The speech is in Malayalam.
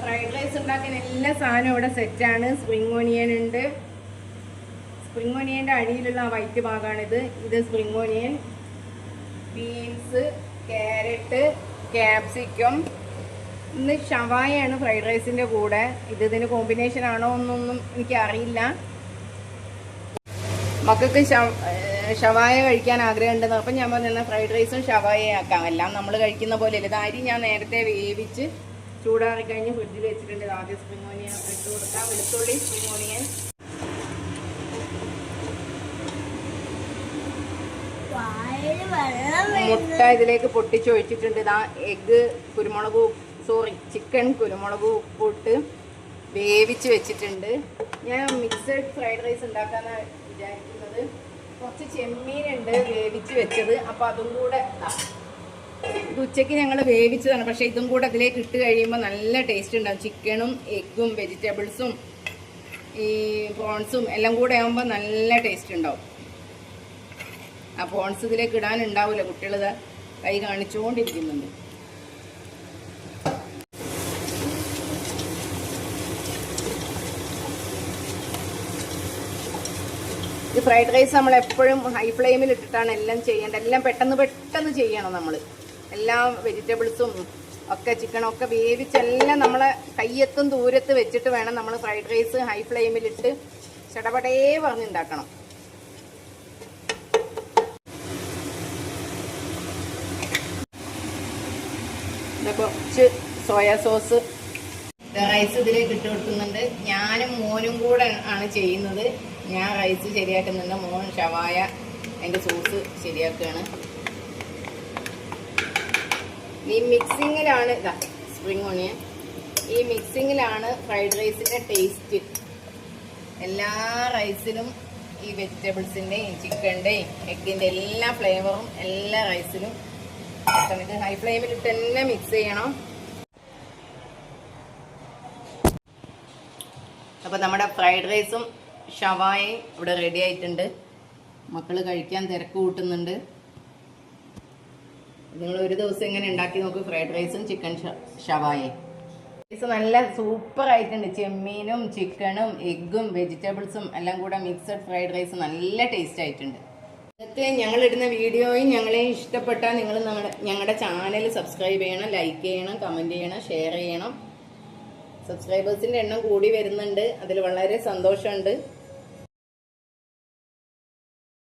ഫ്രൈഡ് റൈസ് ഉണ്ടാക്കാൻ എല്ലാ സാധനവും ഇവിടെ സെറ്റാണ്. സ്പ്രിംഗ് ഓണിയൻ ഉണ്ട്. സ്പ്രിംഗ് ഓണിയൻ്റെ അടിയിലുള്ള ആ വൈറ്റ് ഭാഗമാണിത്. ഇത് spring onion, beans, carrot, capsicum. ഇന്ന് ഷവായാണ് ഫ്രൈഡ് റൈസിൻ്റെ കൂടെ. ഇതിന് കോമ്പിനേഷൻ ആണോ എന്നൊന്നും എനിക്കറിയില്ല. മക്കൾക്ക് ഷവായ കഴിക്കാൻ ആഗ്രഹമുണ്ടെന്ന്. അപ്പം ഞാൻ പറഞ്ഞ ഫ്രൈഡ് റൈസും ഷവായ ആക്കാം. എല്ലാം നമ്മൾ കഴിക്കുന്ന പോലെ അല്ല. ഇത് അരി ഞാൻ നേരത്തെ വേവിച്ച് ചൂടാറി കഴിഞ്ഞ് ഫ്രിഡ്ജിൽ വെച്ചിട്ടുണ്ട്. ആദ്യം സ്പ്രിംഗ് ഓണിയൻ ഇട്ട് കൊടുക്കാം. വെളുത്തുള്ളി, സ്പ്രിംഗ് ഓണിയൻ, മുട്ട ഇതിലേക്ക് പൊട്ടിച്ചൊഴിച്ചിട്ടുണ്ട്. ഇതാ എഗ്ഗ് ചിക്കൻ കുരുമുളക് ഉപ്പിട്ട് വേവിച്ച് വെച്ചിട്ടുണ്ട്. ഞാൻ മിക്സഡ് ഫ്രൈഡ് റൈസ് ഉണ്ടാക്കാനാണ് വിചാരിക്കുന്നത്. കുറച്ച് ചെമ്മീനുണ്ട് വേവിച്ച് വെച്ചത്. അപ്പോൾ അതും കൂടെ ഇത് ഉച്ചയ്ക്ക് ഞങ്ങൾ വേവിച്ചതാണ്. പക്ഷേ ഇതും കൂടെ അതിലേക്ക് ഇട്ട് കഴിയുമ്പോൾ നല്ല ടേസ്റ്റ് ഉണ്ടാവും. ചിക്കനും എഗ്ഗും വെജിറ്റബിൾസും ഈ പ്രോൺസും എല്ലാം കൂടെ ആകുമ്പോൾ നല്ല ടേസ്റ്റ് ഉണ്ടാവും. ആ പ്രോൺസ് ഇതിലേക്ക് ഇടാനുണ്ടാവില്ല. കുട്ടികൾ കൈ കാണിച്ചുകൊണ്ടിരിക്കുന്നുണ്ട്. ഈ ഫ്രൈഡ് റൈസ് നമ്മൾ എപ്പോഴും ഹൈ ഫ്ലെയിമിൽ ഇട്ടിട്ടാണ് എല്ലാം ചെയ്യേണ്ടത്. എല്ലാം പെട്ടെന്ന് ചെയ്യണം നമ്മൾ. എല്ലാ വെജിറ്റബിൾസും ഒക്കെ ചിക്കനൊക്കെ വേവിച്ചെല്ലാം നമ്മളെ കയ്യെത്തും ദൂരത്ത് വെച്ചിട്ട് വേണം നമ്മൾ ഫ്രൈഡ് റൈസ് ഹൈ ഫ്ലെയിമിലിട്ട് ചടപടേ പറഞ്ഞുണ്ടാക്കണം. കുറച്ച് സോയാ സോസ് റൈസ് ഇതിലേക്ക് ഇട്ട് കൊടുക്കുന്നുണ്ട്. ഞാനും മോനും കൂടെ ആണ് ചെയ്യുന്നത്. ഞാൻ റൈസ് ശരിയാക്കുന്നുണ്ട്. മോൻ ഷവായ അതിൻ്റെ സോസ് ശരിയാക്കുകയാണ്. ഈ മിക്സിങ്ങിലാണ് സ്പ്രിംഗ് ഓണിയൻ. ഈ മിക്സിങ്ങിലാണ് ഫ്രൈഡ് റൈസിൻ്റെ ടേസ്റ്റ്. എല്ലാ റൈസിലും ഈ വെജിറ്റബിൾസിൻ്റെയും ചിക്കൻ്റെയും എഗ്ഗിൻ്റെ എല്ലാ ഫ്ലേവറും എല്ലാ റൈസിലും ഇത് ഹൈ ഫ്ലെയിമിലിട്ട് തന്നെ മിക്സ് ചെയ്യണം. അപ്പോൾ നമ്മുടെ ഫ്രൈഡ് റൈസും ഷവായയും ഇവിടെ റെഡി ആയിട്ടുണ്ട്. മക്കൾ കഴിക്കാൻ തിരക്ക് കൂട്ടുന്നുണ്ട്. നിങ്ങൾ ഒരു ദിവസം ഇങ്ങനെ ഉണ്ടാക്കി നോക്ക്, ഫ്രൈഡ് റൈസും ചിക്കൻ ഷവായയും. റൈസ് നല്ല സൂപ്പർ ആയിട്ടുണ്ട്. ചെമ്മീനും ചിക്കനും എഗ്ഗും വെജിറ്റബിൾസും എല്ലാം കൂടെ മിക്സഡ് ഫ്രൈഡ് റൈസ് നല്ല ടേസ്റ്റ് ആയിട്ടുണ്ട്. ഇതൊക്കെ ഞങ്ങളിടുന്ന വീഡിയോയും ഞങ്ങളെ ഇഷ്ടപ്പെട്ടാൽ നിങ്ങൾ ഞങ്ങളുടെ ചാനൽ സബ്സ്ക്രൈബ് ചെയ്യണം, ലൈക്ക് ചെയ്യണം, കമൻറ്റ് ചെയ്യണം, ഷെയർ ചെയ്യണം. സബ്സ്ക്രൈബേഴ്സിൻ്റെ എണ്ണം കൂടി വരുന്നുണ്ട്. അതിൽ വളരെ സന്തോഷമുണ്ട്.